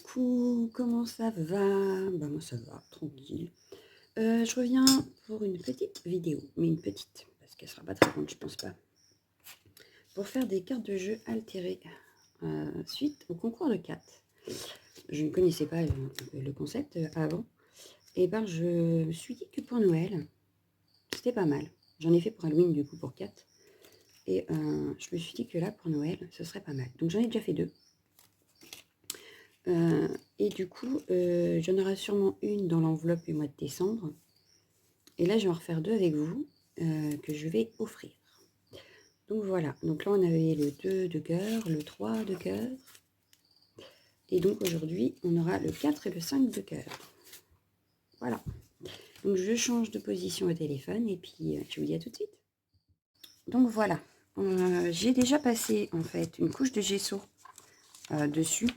Coucou, comment ça va? Bah moi ça va, tranquille. Je reviens pour une petite vidéo, mais une petite, parce qu'elle sera pas très grande, je pense pas. Pour faire des cartes de jeu altérées suite au concours de 4. Je ne connaissais pas le concept avant. Et ben je me suis dit que pour Noël, c'était pas mal. J'en ai fait pour Halloween du coup pour 4. Et je me suis dit que là pour Noël, ce serait pas mal. Donc j'en ai déjà fait 2. Et du coup, j'en aurai sûrement une dans l'enveloppe du mois de décembre. Et là, je vais en refaire 2 avec vous, que je vais offrir. Donc voilà, donc là on avait le 2 de cœur, le 3 de cœur. Et donc aujourd'hui, on aura le 4 et le 5 de cœur. Voilà. Donc je change de position au téléphone et puis je vous dis à tout de suite. Donc voilà, j'ai déjà passé en fait une couche de gesso dessus.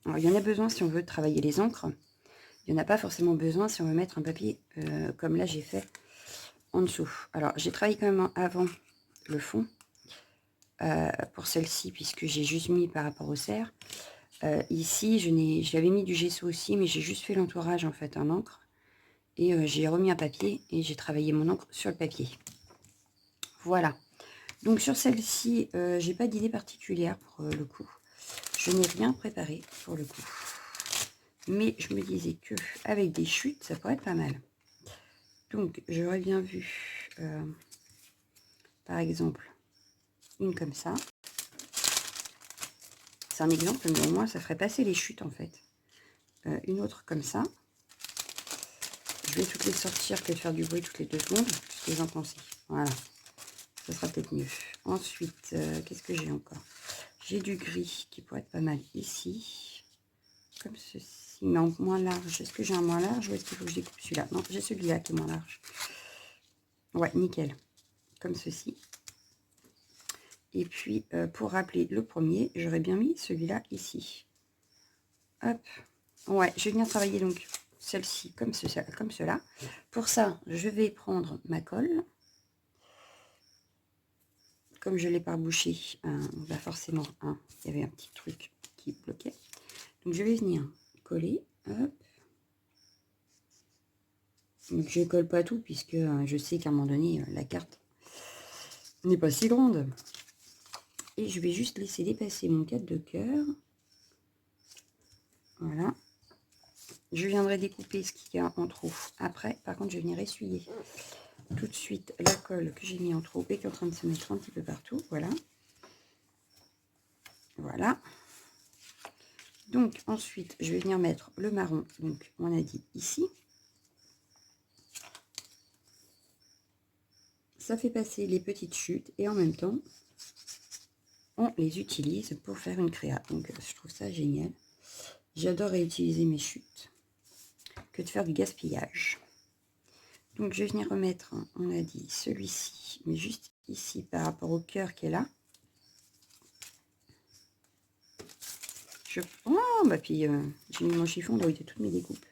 Alors, il y en a besoin si on veut travailler les encres. Il n'y en a pas forcément besoin si on veut mettre un papier comme là j'ai fait en dessous. Alors j'ai travaillé quand même avant le fond pour celle-ci puisque j'ai juste mis par rapport au cerf. Ici j'avais mis du gesso aussi mais j'ai juste fait l'entourage en fait en encre et j'ai remis un papier et j'ai travaillé mon encre sur le papier. Voilà. Donc sur celle-ci j'ai pas d'idée particulière pour le coup. Je n'ai rien préparé pour le coup. Mais je me disais que avec des chutes, ça pourrait être pas mal. Donc, j'aurais bien vu, par exemple, une comme ça. C'est un exemple, mais au moins, ça ferait passer les chutes, en fait. Une autre comme ça. Je vais toutes les sortir que de faire du bruit toutes les 2 secondes. Qu'est-ce que vous en pensez? Voilà. Ça sera peut-être mieux. Ensuite, qu'est-ce que j'ai encore? J'ai du gris qui pourrait être pas mal ici. Comme ceci, mais en moins large. Est-ce que j'ai un moins large ou est-ce qu'il faut que je découpe celui-là? Non, j'ai celui-là qui est moins large. Ouais, nickel. Comme ceci. Et puis, pour rappeler le premier, j'aurais bien mis celui-là ici. Hop. Ouais, je vais venir travailler donc celle-ci comme cela. Pour ça, je vais prendre ma colle. Comme je l'ai pas bouché, bah forcément, il y avait un petit truc qui bloquait. Donc, je vais venir coller. Hop. Donc, je ne colle pas tout puisque je sais qu'à un moment donné, la carte n'est pas si grande. Et je vais juste laisser dépasser mon 4 de cœur. Voilà. Je viendrai découper ce qu'il y a en trop après. Par contre, je vais venir essuyer tout de suite la colle que j'ai mis en trop et qui est en train de se mettre un petit peu partout. Voilà. Voilà. Donc, ensuite, je vais venir mettre le marron. Donc, on a dit ici. Ça fait passer les petites chutes et en même temps, on les utilise pour faire une créa. Donc, je trouve ça génial. J'adore réutiliser mes chutes que de faire du gaspillage. Donc, je vais venir remettre, on a dit, celui-ci, mais juste ici par rapport au cœur qui est là. Oh, bah puis j'ai mis mon chiffon là où étaient toutes mes découpes.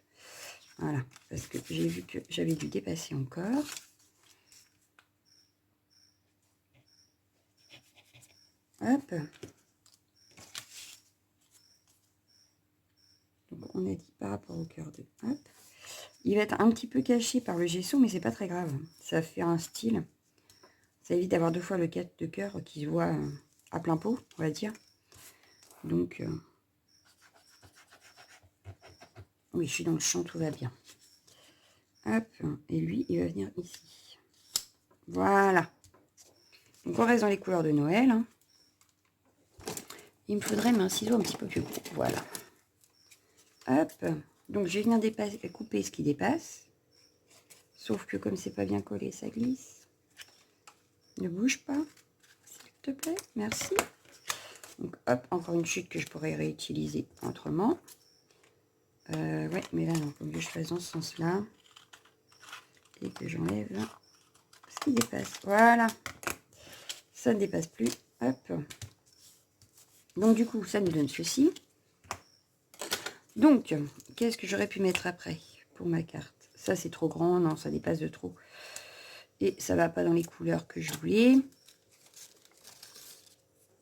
Voilà, parce que j'ai vu que j'avais dû dépasser encore. Hop. Donc, on a dit par rapport au cœur de... Hop. Il va être un petit peu caché par le gesso, mais c'est pas très grave. Ça fait un style. Ça évite d'avoir 2 fois le 4 de cœur qui se voit à plein pot, on va dire. Donc, oui, je suis dans le champ, tout va bien. Hop, et lui, il va venir ici. Voilà. Donc, on reste dans les couleurs de Noël. Hein. Il me faudrait un ciseau un petit peu plus gros. Voilà. Hop. Donc, je vais venir couper ce qui dépasse. Sauf que comme c'est pas bien collé, ça glisse. Ne bouge pas, s'il te plaît. Merci. Donc, hop, encore une chute que je pourrais réutiliser autrement. Ouais, mais là, non, faut que je fasse dans ce sens-là. Et que j'enlève ce qui dépasse. Voilà. Ça ne dépasse plus. Hop. Donc, du coup, ça nous donne ceci. Donc, qu'est-ce que j'aurais pu mettre après pour ma carte? Ça, c'est trop grand. Non, ça dépasse de trop. Et ça va pas dans les couleurs que je voulais.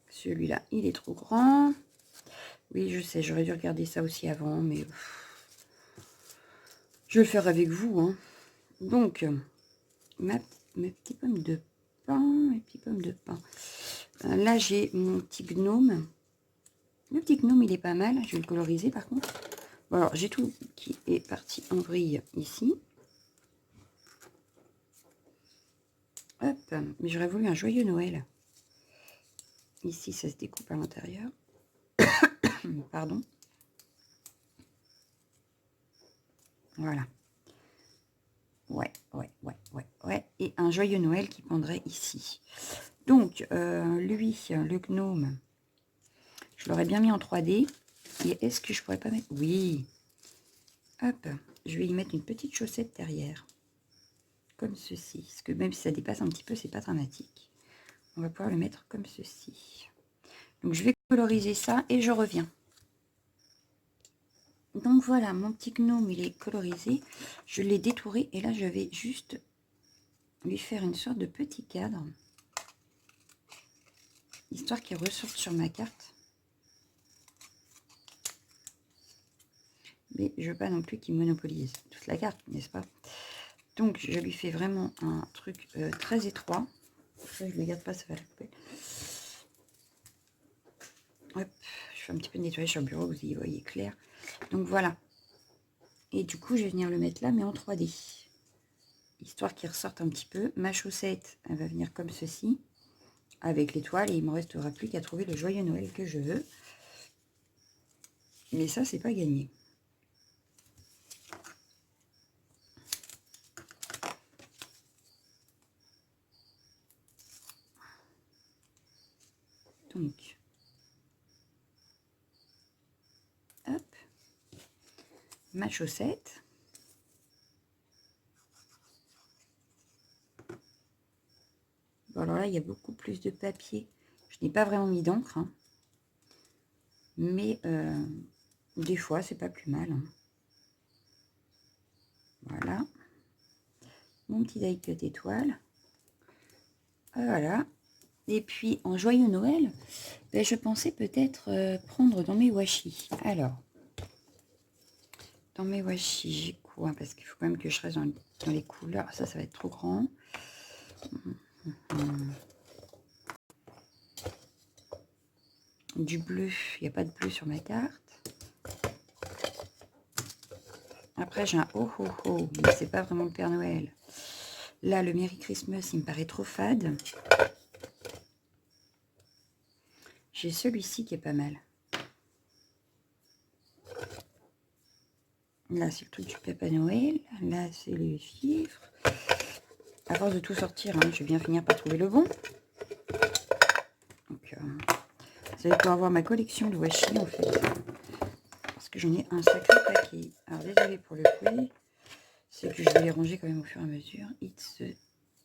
Celui-là, il est trop grand. Oui, je sais, j'aurais dû regarder ça aussi avant, mais je vais le faire avec vous, hein. Donc, mes petits pommes de pain, mes petits pommes de pain. Là, j'ai mon petit gnome. Le petit gnome, il est pas mal. Je vais le coloriser, par contre. Bon, alors, j'ai tout qui est parti en vrille ici. Hop, mais j'aurais voulu un joyeux Noël. Ici, ça se découpe à l'intérieur. Pardon. Voilà. Ouais. Et un joyeux Noël qui pendrait ici. Donc, lui, le gnome, je l'aurais bien mis en 3D. Et est-ce que je pourrais pas mettre... Oui. Hop, je vais y mettre une petite chaussette derrière. Comme ceci. Parce que même si ça dépasse un petit peu, c'est pas dramatique. On va pouvoir le mettre comme ceci. Donc, je vais coloriser ça et je reviens. Donc, voilà, mon petit gnome, il est colorisé. Je l'ai détouré et là, je vais juste lui faire une sorte de petit cadre. Histoire qu'il ressorte sur ma carte. Mais je veux pas non plus qu'il monopolise toute la carte, n'est-ce pas? Donc, je lui fais vraiment un truc très étroit. Ça, je ne le garde pas, ça va la couper. Hop, je fais un petit peu de nettoyage sur le bureau, vous y voyez clair. Donc, voilà. Et du coup, je vais venir le mettre là, mais en 3D. Histoire qu'il ressorte un petit peu. Ma chaussette, elle va venir comme ceci, avec l'étoile. Et il ne me restera plus qu'à trouver le joyeux Noël que je veux. Mais ça, c'est pas gagné. Donc, hop, ma chaussette. Bon, alors là, il y a beaucoup plus de papier. Je n'ai pas vraiment mis d'encre, hein. Mais des fois, c'est pas plus mal, hein. Voilà. Mon petit die-cut étoile. Voilà. Et puis, en joyeux Noël, ben, je pensais peut-être prendre dans mes washi. Alors, dans mes washi, j'ai quoi? Parce qu'il faut quand même que je reste dans les couleurs. Ça va être trop grand. Du bleu. Il n'y a pas de bleu sur ma carte. Après, j'ai un oh oh oh, mais c'est pas vraiment le Père Noël. Là, le Merry Christmas, il me paraît trop fade. J'ai celui-ci qui est pas mal. Là, c'est le truc du Papa Noël. Là, c'est les chiffres. À force de tout sortir, hein, je vais bien finir par trouver le bon. Donc, vous allez pouvoir voir ma collection de washi, en fait. Parce que j'en ai un sacré paquet. Alors, désolé pour le bruit. C'est que je vais les ranger quand même au fur et à mesure. It's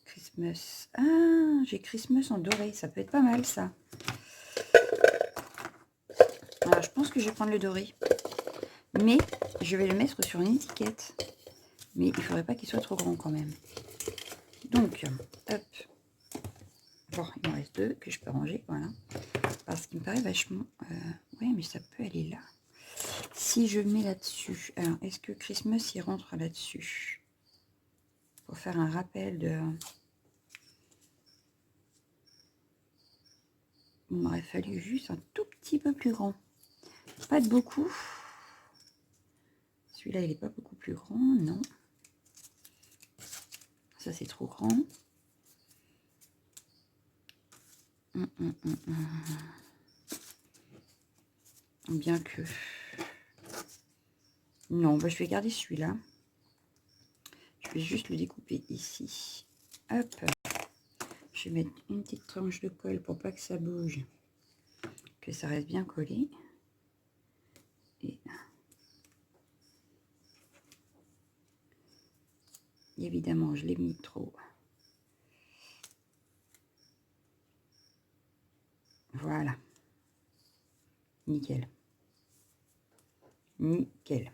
Christmas. Ah, j'ai Christmas en doré. Ça peut être pas mal, ça. Alors, je pense que je vais prendre le doré. Mais je vais le mettre sur une étiquette. Mais il ne faudrait pas qu'il soit trop grand quand même. Donc, hop. Bon, il me reste deux que je peux ranger, voilà. Parce qu'il me paraît vachement... ouais, mais ça peut aller là. Si je mets là-dessus... Alors, est-ce que Christmas, il rentre là-dessus? Pour faire un rappel de... Il m'aurait fallu juste un tout petit peu plus grand. Pas de beaucoup. Celui-là, il n'est pas beaucoup plus grand, non. Ça, c'est trop grand. Bien que... Non, bah, je vais garder celui-là. Je vais juste le découper ici. Hop. Je vais mettre une petite tranche de colle pour pas que ça bouge. Que ça reste bien collé. Et évidemment, je l'ai mis trop. Voilà. Nickel. Nickel.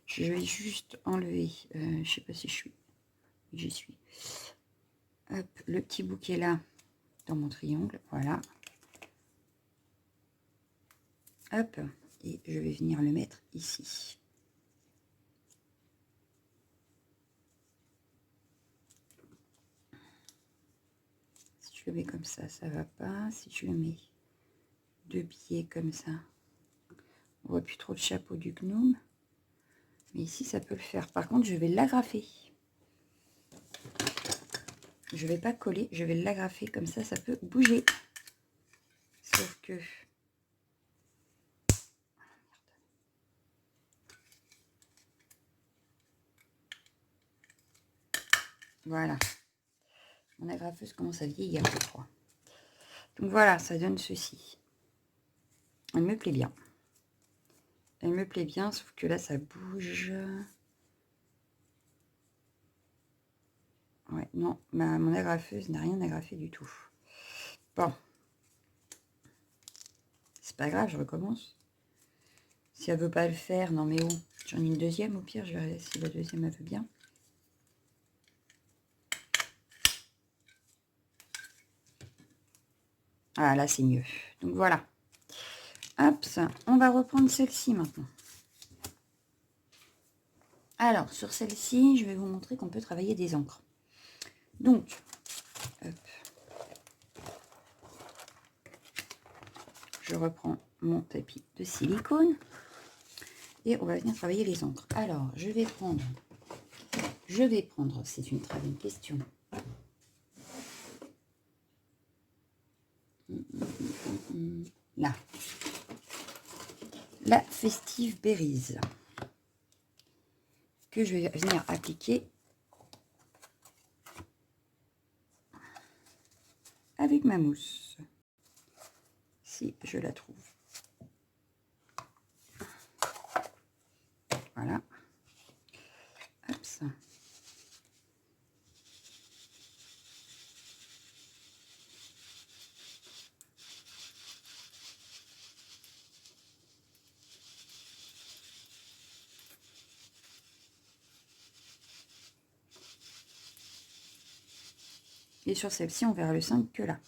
Je vais juste enlever, je sais pas si j'y suis. Hop, le petit bouquet là, dans mon triangle, voilà. Hop, et je vais venir le mettre ici. Si je le mets comme ça va pas. Si je le mets 2 billets comme ça, on voit plus trop le chapeau du gnome. Mais ici, ça peut le faire. Par contre, je vais l'agrafer. Je vais pas coller, je vais l'agrafer comme ça peut bouger. Sauf que... Voilà. Mon agrafeuse commence à vieillir, je crois. Donc voilà, ça donne ceci. Elle me plaît bien. Elle me plaît bien, sauf que là, ça bouge. Ouais, non, mon agrafeuse n'a rien agrafé du tout. Bon. C'est pas grave, je recommence. Si elle veut pas le faire, non mais oh, j'en ai une deuxième au pire, je verrai si la deuxième elle veut bien. Ah là, c'est mieux. Donc voilà. Hop, on va reprendre celle-ci maintenant. Alors, sur celle-ci, je vais vous montrer qu'on peut travailler des encres. Donc, hop. Je reprends mon tapis de silicone et on va venir travailler les encres. Alors, je vais prendre, c'est une très bonne question. Là, la Festive Berries que je vais venir appliquer avec ma mousse, si je la trouve. Voilà. Hop, ça. Et sur celle-ci, on verra le 5 que là.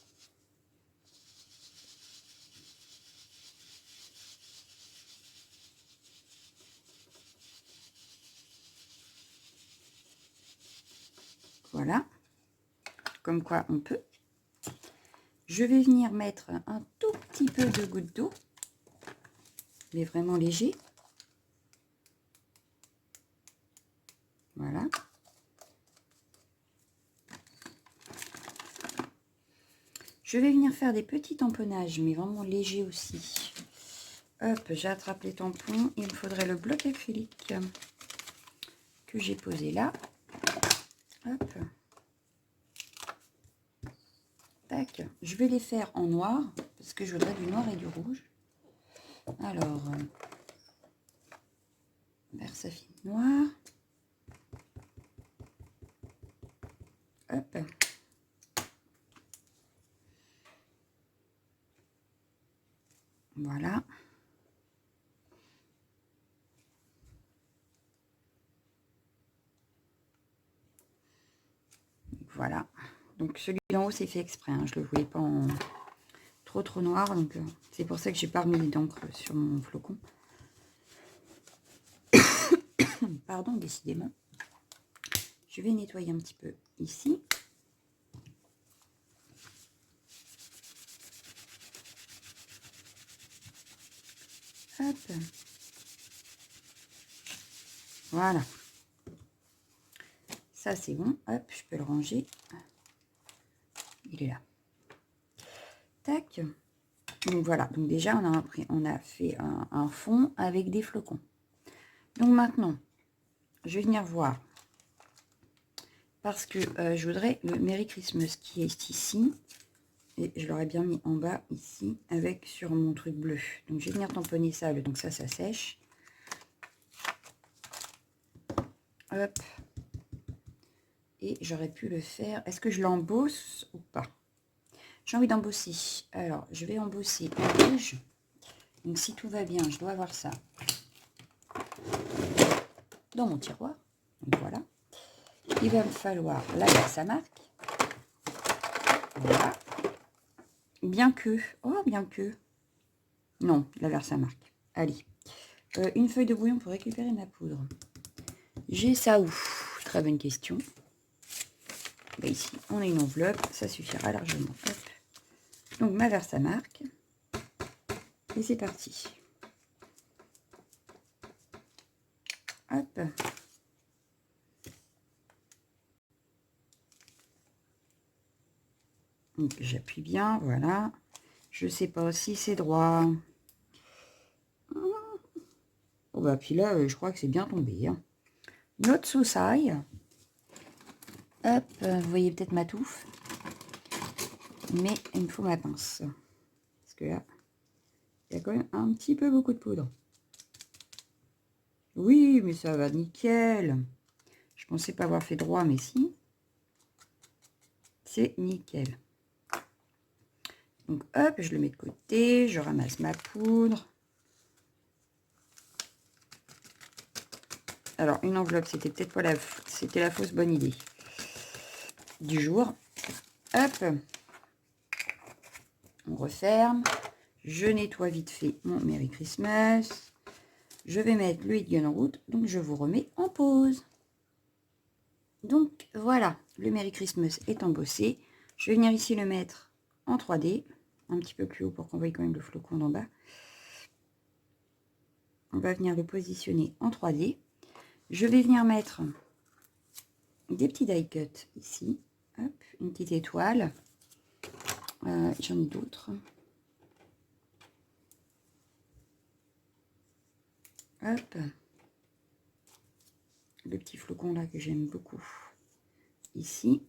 Voilà. Comme quoi, on peut. Je vais venir mettre un tout petit peu de goutte d'eau, mais vraiment léger. Voilà. Je vais venir faire des petits tamponnages, mais vraiment légers aussi. Hop, j'attrape les tampons. Il me faudrait le bloc acrylique que j'ai posé là. Hop. Tac. Je vais les faire en noir, parce que je voudrais du noir et du rouge. Alors, Versafine noir. Hop. Voilà. Voilà. Donc celui d'en haut, c'est fait exprès. Hein. Je ne le voulais pas en trop noir. Donc c'est pour ça que j'ai pas remis d'encre sur mon flocon. Pardon, décidément. Je vais nettoyer un petit peu ici. Hop. Voilà. Ça, c'est bon. Hop, je peux le ranger. Il est là. Tac. Donc voilà. Donc déjà, on a fait un fond avec des flocons. Donc maintenant, je vais venir voir. Parce que je voudrais le Merry Christmas qui est ici. Et je l'aurais bien mis en bas ici avec sur mon truc bleu. Donc je vais venir tamponner ça. Donc ça sèche. Hop. Et j'aurais pu le faire. Est-ce que je l'embosse ou pas? J'ai envie d'embosser. Alors, je vais embosser en rouge. Donc, si tout va bien, je dois avoir ça dans mon tiroir. Donc, voilà. Il va me falloir, là, il y a sa marque. Voilà. Bien que, Non, la Versamark. Allez. Une feuille de bouillon pour récupérer ma poudre. J'ai ça où? Très bonne question. Bah ici, on a une enveloppe. Ça suffira largement. Hop. Donc, ma Versamark. Et c'est parti. Hop. Donc, j'appuie bien. Voilà. Je sais pas si c'est droit. Oh bah, puis là, je crois que c'est bien tombé. Hein. Notre sausaille. Hop, vous voyez peut-être ma touffe. Mais il me faut ma pince. Parce que là, il y a quand même un petit peu beaucoup de poudre. Oui, mais ça va nickel. Je pensais pas avoir fait droit, mais si. C'est nickel. Donc hop, je le mets de côté. Je ramasse ma poudre. Alors, une enveloppe, c'était peut-être pas c'était la fausse bonne idée du jour. Hop. On referme. Je nettoie vite fait mon Merry Christmas. Je vais mettre le Hit en route. Donc, je vous remets en pause. Donc, voilà. Le Merry Christmas est embossé. Je vais venir ici le mettre en 3D. Un petit peu plus haut pour qu'on voie quand même le flocon d'en bas. On va venir le positionner en 3D. Je vais venir mettre des petits die cuts ici. Hop, une petite étoile. J'en ai d'autres. Hop. Le petit flocon là que j'aime beaucoup. Ici.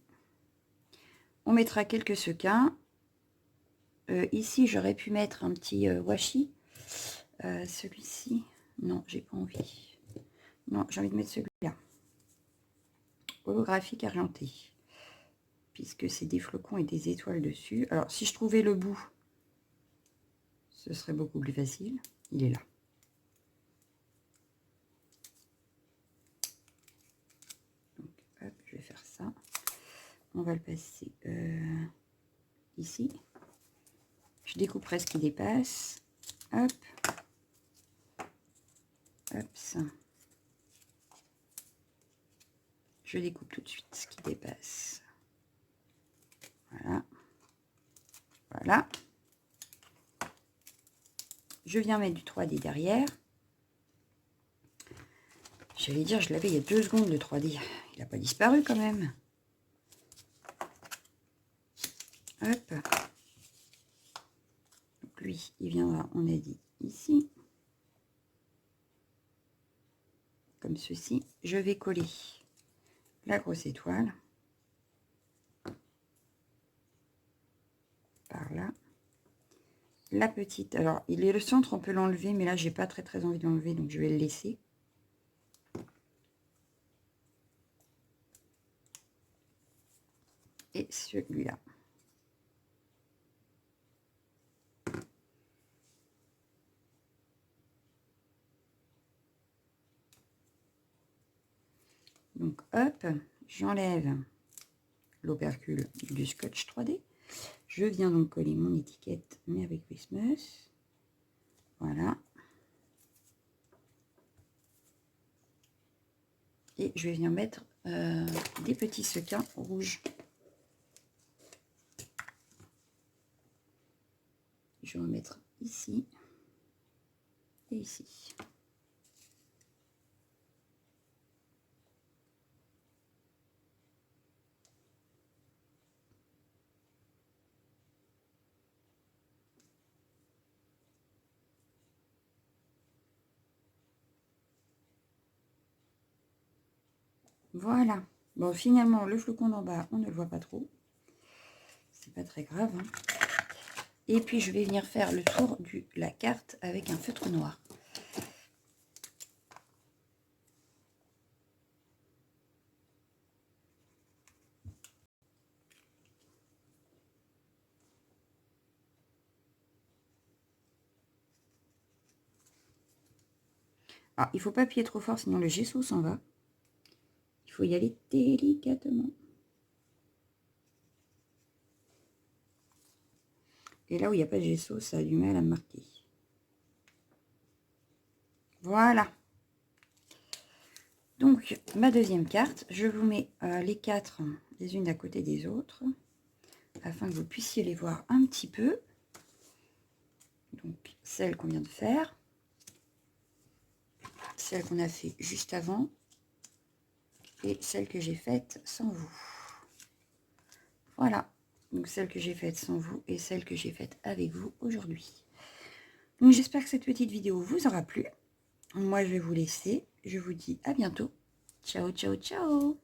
On mettra quelques sequins. Ici, j'aurais pu mettre un petit washi. Celui-ci, non, j'ai pas envie. Non, j'ai envie de mettre celui-là. Holographique argenté. Puisque c'est des flocons et des étoiles dessus. Alors, si je trouvais le bout, ce serait beaucoup plus facile. Il est là. Donc, hop, je vais faire ça. On va le passer ici. Je découperai ce qui dépasse. Hop. Hop, ça. Je découpe tout de suite ce qui dépasse. Voilà. Voilà. Je viens mettre du 3D derrière. J'allais dire, je l'avais il y a 2 secondes le 3D. Il n'a pas disparu quand même. Hop. Donc lui, il viendra, on a dit, ici. Comme ceci. Je vais coller la grosse étoile. Par là. La petite, alors il est le centre, on peut l'enlever, mais là j'ai pas très envie de l'enlever, donc je vais le laisser. Et celui-là. Donc hop, j'enlève l'opercule du scotch 3D. Je viens donc coller mon étiquette Merry Christmas. Voilà. Et je vais venir mettre des petits sequins rouges. Je vais en mettre ici et ici. Voilà. Bon, finalement, le flocon d'en bas, on ne le voit pas trop. C'est pas très grave. Hein. Et puis, je vais venir faire le tour de la carte avec un feutre noir. Alors, il ne faut pas appuyer trop fort, sinon le gesso s'en va. Il faut y aller délicatement. Et là où il n'y a pas de gesso, ça a du mal à marquer. Voilà. Donc, ma deuxième carte, je vous mets les 4 les unes à côté des autres, afin que vous puissiez les voir un petit peu. Donc, celle qu'on vient de faire, celle qu'on a fait juste avant, et celle que j'ai faite sans vous. Voilà, donc celle que j'ai faite sans vous et celle que j'ai faite avec vous aujourd'hui. Donc, j'espère que cette petite vidéo vous aura plu. Moi, je vais vous laisser. Je vous dis à bientôt. Ciao, ciao, ciao!